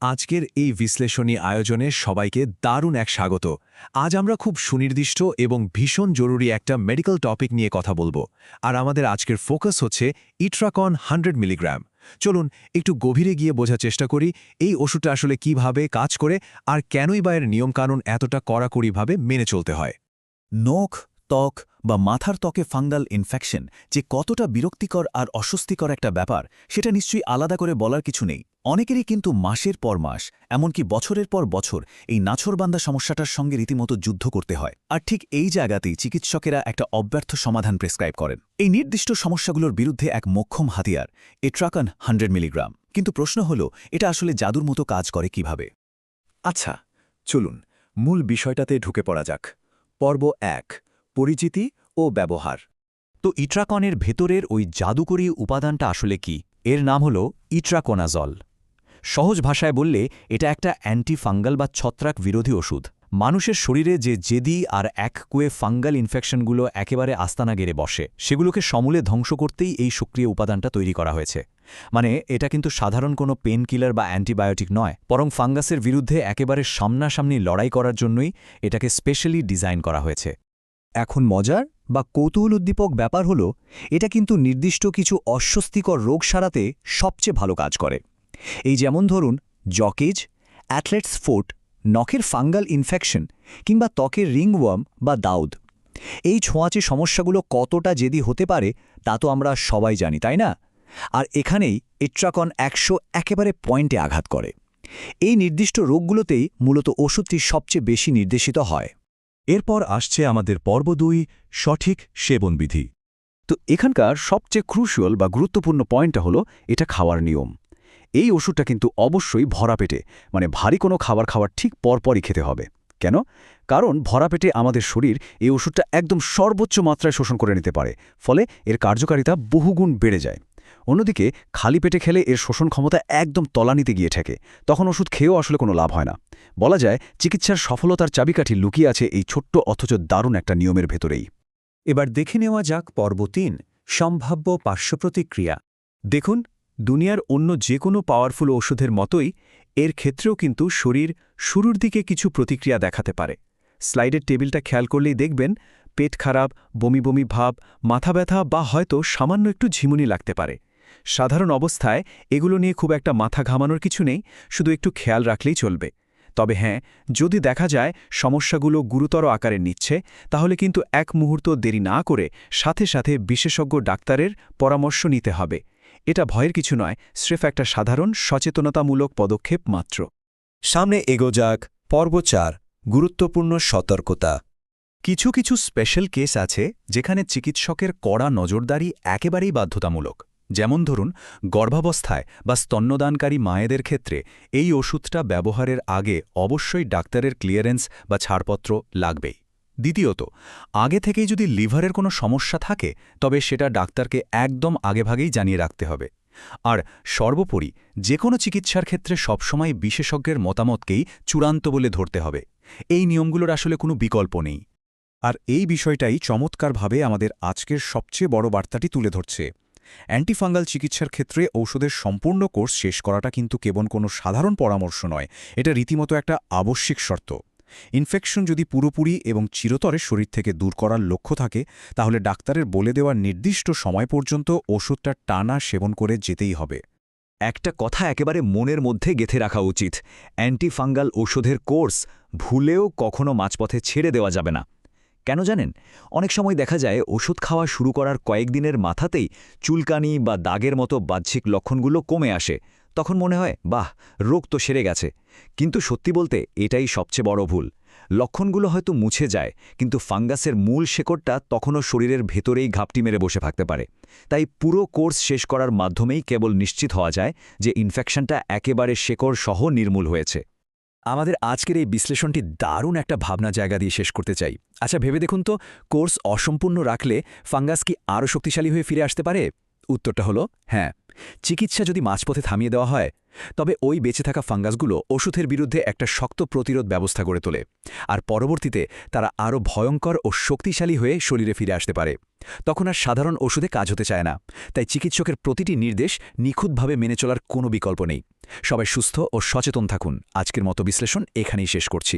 আজকের এই বিশ্লেষণী আয়োজনে সবাইকে দারুণ এক স্বাগত। আজ আমরা খুব সুনির্দিষ্ট এবং ভীষণ জরুরি একটা মেডিকেল টপিক নিয়ে কথা বলবো। আর আমাদের আজকের ফোকাস হচ্ছে ইট্রাকন 100 মিলিগ্রাম। চলুন একটু গভীরে গিয়ে বোঝার চেষ্টা করি এই ওষুধটা আসলে কিভাবে কাজ করে আর কেনই বা এর নিয়মকানুন এতটা কড়াকড়িভাবে মেনে চলতে হয়। নখ, ত্বক বা মাথার ত্বকে ফাঙ্গাল ইনফেকশন যে কতটা বিরক্তিকর আর অস্বস্তিকর একটা ব্যাপার সেটা নিশ্চয়ই আলাদা করে বলার কিছু নেই। অনেকেরই কিন্তু মাসের পর মাস, এমনকি বছরের পর বছর এই নাছোড়বান্দা সমস্যাটার সঙ্গে রীতিমতো যুদ্ধ করতে হয়। আর ঠিক এই জায়গাতেই চিকিৎসকেরা একটা অব্যর্থ সমাধান প্রেসক্রাইব করেন। এই নির্দিষ্ট সমস্যাগুলোর বিরুদ্ধে এক মোক্ষম হাতিয়ার ইট্রাকন 100 মিলিগ্রাম। কিন্তু প্রশ্ন হলো, এটা আসলে জাদুর মতো কাজ করে কিভাবে? আচ্ছা, চলুন মূল বিষয়টাতে ঢুকে পড়া যাক। পর্ব ১, পরিচিতি ও ব্যবহার। তো ইট্রাকনের ভেতরের ওই জাদুকরী উপাদানটা আসলে কি? এর নাম হল ইট্রাকোনাজল। সহজ ভাষায় বললে এটা একটা অ্যান্টিফাঙ্গাল বা ছত্রাক বিরোধী ওষুধ। মানুষের শরীরে যে জেদি আর এককুয়ে ফাঙ্গাল ইনফেকশনগুলো একেবারে আস্তানা গেড়ে বসে, সেগুলোকে সমূলে ধ্বংস করতেই এই সক্রিয় উপাদানটা তৈরি করা হয়েছে। মানে এটা কিন্তু সাধারণ কোনো পেন কিলার বা অ্যান্টিবায়োটিক নয়, বরং ফাঙ্গাসের বিরুদ্ধে একেবারে সামনাসামনি লড়াই করার জন্যই এটাকে স্পেশালি ডিজাইন করা হয়েছে। এখন মজার বা কৌতূহল উদ্দীপক ব্যাপার হল, এটা কিন্তু নির্দিষ্ট কিছু অস্বস্তিকর রোগ সারাতে সবচেয়ে ভালো কাজ করে। এই যেমন ধরুন জকেজ, অ্যাথলেটস ফুট, নখের ফাঙ্গাল ইনফেকশন কিংবা ত্বকের রিংওয়ার্ম বা দাউদ। এই ছোঁয়াচে সমস্যাগুলো কতটা জেদি হতে পারে তা তো আমরা সবাই জানি, তাই না? আর এখানেই ইট্রাকন 100 একেবারে পয়েন্টে আঘাত করে। এই নির্দিষ্ট রোগগুলোতেই মূলত ওষুধটি সবচেয়ে বেশি নির্দেশিত হয়। এরপর আসছে আমাদের পর্ব ২, সঠিক সেবনবিধি। তো এখানকার সবচেয়ে ক্রুশিয়াল বা গুরুত্বপূর্ণ পয়েন্টটা হলো এটা খাওয়ার নিয়ম। এই ওষুধটা কিন্তু অবশ্যই ভরা পেটে, মানে ভারী কোনো খাবার খাওয়ার ঠিক পরপরই খেতে হবে। কেন? কারণ ভরা পেটে আমাদের শরীর এই ওষুধটা একদম সর্বোচ্চ মাত্রায় শোষণ করে নিতে পারে, ফলে এর কার্যকারিতা বহুগুণ বেড়ে যায়। অন্যদিকে খালি পেটে খেলে এর শোষণ ক্ষমতা একদম তলানিতে গিয়ে ঠেকে, তখন ওষুধ খেয়েও আসলে কোনো লাভ হয় না। বলা যায় চিকিৎসার সফলতার চাবিকাঠি লুকিয়ে আছে এই ছোট্ট অথচ দারুণ একটা নিয়মের ভেতরেই। এবার দেখে নেওয়া যাক পর্ব ৩, সম্ভাব্য পার্শ্বপ্রতিক্রিয়া। দেখুন, দুনিয়ার অন্য যে কোনো পাওয়ারফুল ওষুধের মতোই এর ক্ষেত্রেও কিন্তু শরীর শুরুর দিকে কিছু প্রতিক্রিয়া দেখাতে পারে। স্লাইডের টেবিলটা খেয়াল করলেই দেখবেন পেট খারাপ, বমি বমি ভাব, মাথা ব্যথা বা হয়তো সামান্য একটু ঝিমুনি লাগতে পারে। সাধারণ অবস্থায় এগুলো নিয়ে খুব একটা মাথা ঘামানোর কিছু নেই, শুধু একটু খেয়াল রাখলেই চলবে। তবে হ্যাঁ, যদি দেখা যায় সমস্যাগুলো গুরুতর আকারে নিচ্ছে, তাহলে কিন্তু এক মুহূর্ত দেরি না করে সাথে সাথে বিশেষজ্ঞ ডাক্তারের পরামর্শ নিতে হবে। এটা ভয়ের কিছু নয়, স্রেফ একটা সাধারণ সচেতনতামূলক পদক্ষেপ মাত্র। সামনে এগো যাক পর্ব ৪, গুরুত্বপূর্ণ সতর্কতা। কিছু কিছু স্পেশাল কেস আছে যেখানে চিকিৎসকের কড়া নজরদারি একেবারেই বাধ্যতামূলক। যেমন ধরুন গর্ভাবস্থায় বা স্তন্যদানকারী মায়েদের ক্ষেত্রে এই ওষুধটা ব্যবহারের আগে অবশ্যই ডাক্তারের ক্লিয়ারেন্স বা ছাড়পত্র লাগবেই। দ্বিতীয়ত, আগে থেকেই যদি লিভারের কোনো সমস্যা থাকে তবে সেটা ডাক্তারকে একদম আগেভাগেই জানিয়ে রাখতে হবে। আর সর্বোপরি যে কোনো চিকিৎসার ক্ষেত্রে সবসময় বিশেষজ্ঞের মতামতকেই চূড়ান্ত বলে ধরতে হবে। এই নিয়মগুলোর আসলে কোনো বিকল্প নেই। আর এই বিষয়টাই চমৎকারভাবে আমাদের আজকের সবচেয়ে বড় বার্তাটি তুলে ধরছে। অ্যান্টিফাঙ্গাল চিকিৎসার ক্ষেত্রে ঔষধের সম্পূর্ণ কোর্স শেষ করাটা কিন্তু কেবল কোনো সাধারণ পরামর্শ নয়, এটা রীতিমতো একটা আবশ্যিক শর্ত। ইনফেকশন যদি পুরোপুরি এবং চিরতরে শরীর থেকে দূর করার লক্ষ্য থাকে, তাহলে ডাক্তারের বলে দেওয়ার নির্দিষ্ট সময় পর্যন্ত ওষুধটা টানা সেবন করে যেতেই হবে। একটা কথা একেবারে মনের মধ্যে গেঁথে রাখা উচিত, অ্যান্টিফাঙ্গাল ওষুধের কোর্স ভুলেও কখনো মাঝপথে ছেড়ে দেওয়া যাবে না। কেন জানেন? অনেক সময় দেখা যায় ওষুধ খাওয়া শুরু করার কয়েকদিনের মাথাতেই চুলকানি বা দাগের মতো বাহ্যিক লক্ষণগুলো কমে আসে। তখন মনে হয় বাহ, রোগ তো সেরে গেছে। কিন্তু সত্যি বলতে এটাই সবচেয়ে বড় ভুল। লক্ষণগুলো হয়তো মুছে যায়, কিন্তু ফাঙ্গাসের মূল শেকড়টা তখনও শরীরের ভেতরেই ঘাপটি মেরে বসে থাকতে পারে। তাই পুরো কোর্স শেষ করার মাধ্যমেই কেবল নিশ্চিত হওয়া যায় যে ইনফেকশনটা একেবারে শেকড় সহ নির্মূল হয়েছে। আমাদের আজকের এই বিশ্লেষণটি দারুণ একটা ভাবনা জায়গা দিয়ে শেষ করতে চাই। আচ্ছা, ভেবে দেখুন তো, কোর্স অসম্পূর্ণ রাখলে ফাঙ্গাস কি আরও শক্তিশালী হয়ে ফিরে আসতে পারে? উত্তরটা হলো হ্যাঁ। চিকিৎসা যদি মাঝপথে থামিয়ে দেওয়া হয় তবে ওই বেঁচে থাকা ফাঙ্গাসগুলো ওষুধের বিরুদ্ধে একটা শক্ত প্রতিরোধ ব্যবস্থা গড়ে তোলে আর পরবর্তীতে তারা আরও ভয়ঙ্কর ও শক্তিশালী হয়ে শরীরে ফিরে আসতে পারে। তখন আর সাধারণ ওষুধে কাজ হতে চায় না। তাই চিকিৎসকের প্রতিটি নির্দেশ নিখুঁতভাবে মেনে চলার কোনো বিকল্প নেই। সবাই সুস্থ ও সচেতন থাকুন। আজকের মতো বিশ্লেষণ এখানেই শেষ করছি।